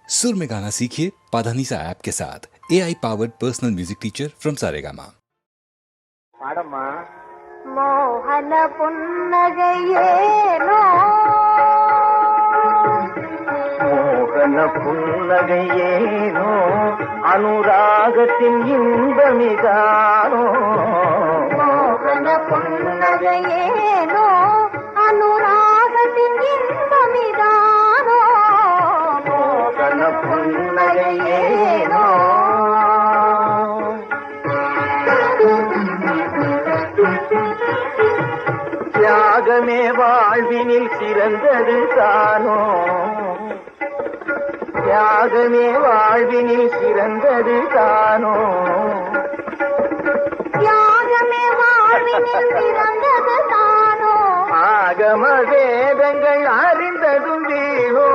सुर में गाना सीखिए पाधानीसा ऐप के साथ। AI powered personal music teacher from Saregama. பாடம்மா. மோகன புன்னகையேனோ மோகன புன்னகையேனோ அனுராகத்தின் இன்பமிதானோ மோகன புன்னகையேனோ அனுராகத்தின் இன்பமிதானோ மோகன புன்னகையேனோ தியாகமே வாழ்வினில் சிறந்தது தானோ தியாகமே வாழ்வினில் சிறந்தது தானோ தியாகமே வாழ்வினில் சிறந்தது தானோ ஆகம வேதங்கள் அறிந்ததும் வீணோ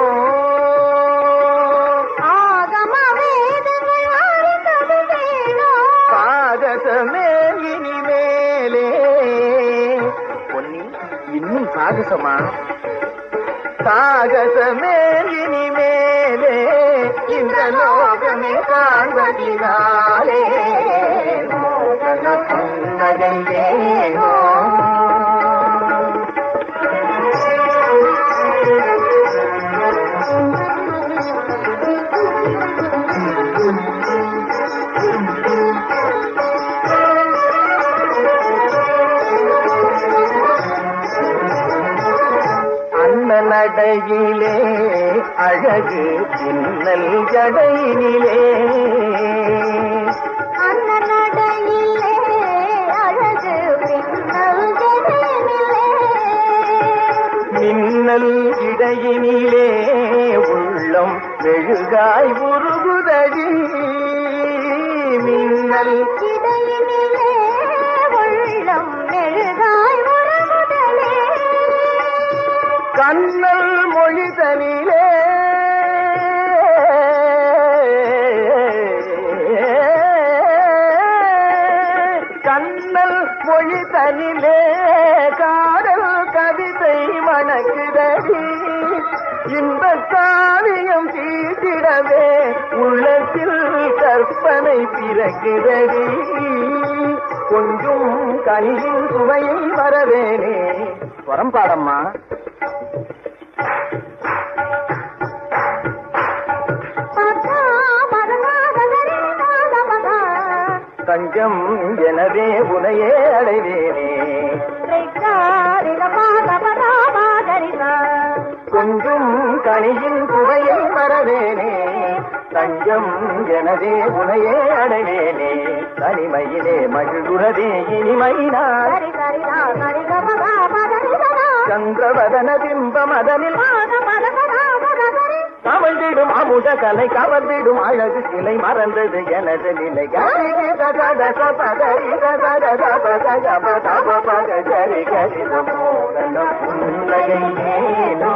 ஆகம வேதங்கள் அறிந்ததும் வீணோ சாகசமே இனிமேலே இன்னும் சாகசமா சாகசமே இனிமேலே இந்த லோகமே காண்பதினாலே மோகன புன்னகையேனோ நடையிலே அழகு பின்னல் ஜடையினிலே அண்ண நடையிலே அழகு பின்னல் ஜடையினிலே மின்னல் இடையினிலே உள்ளம் மெழுகாய் உருகுதடி மின்னல் இடையினிலே உள்ளம் மெழுகாய் கண்ணல் மொழிதனிலே கண்ணல் மொழிதனிலே காதல் கவிதை மணக்குதடி இந்த காவியம் தீட்டிடவே உள்ளத்தில் கற்பனை பிறக்குதடி கொஞ்சம் கனியின் சுவையை வரவேனே வரம் பாடம்மா தஞ்சம் எனவே உனையே அடைவேனே கொஞ்சம் கனியின் சுவையை மறவேனே தஞ்சம் எனவே உனையே அடைவேனே தனிமையிலே மகிழ்வுறதே இனிமைனா சந்திரவதன பிம்ப மதனில் கவர்ந்திடும் அமுத கலை கவர்ந்திடும் அழகு சிலை மறந்தது எனது நிலை புன்னகையேனோ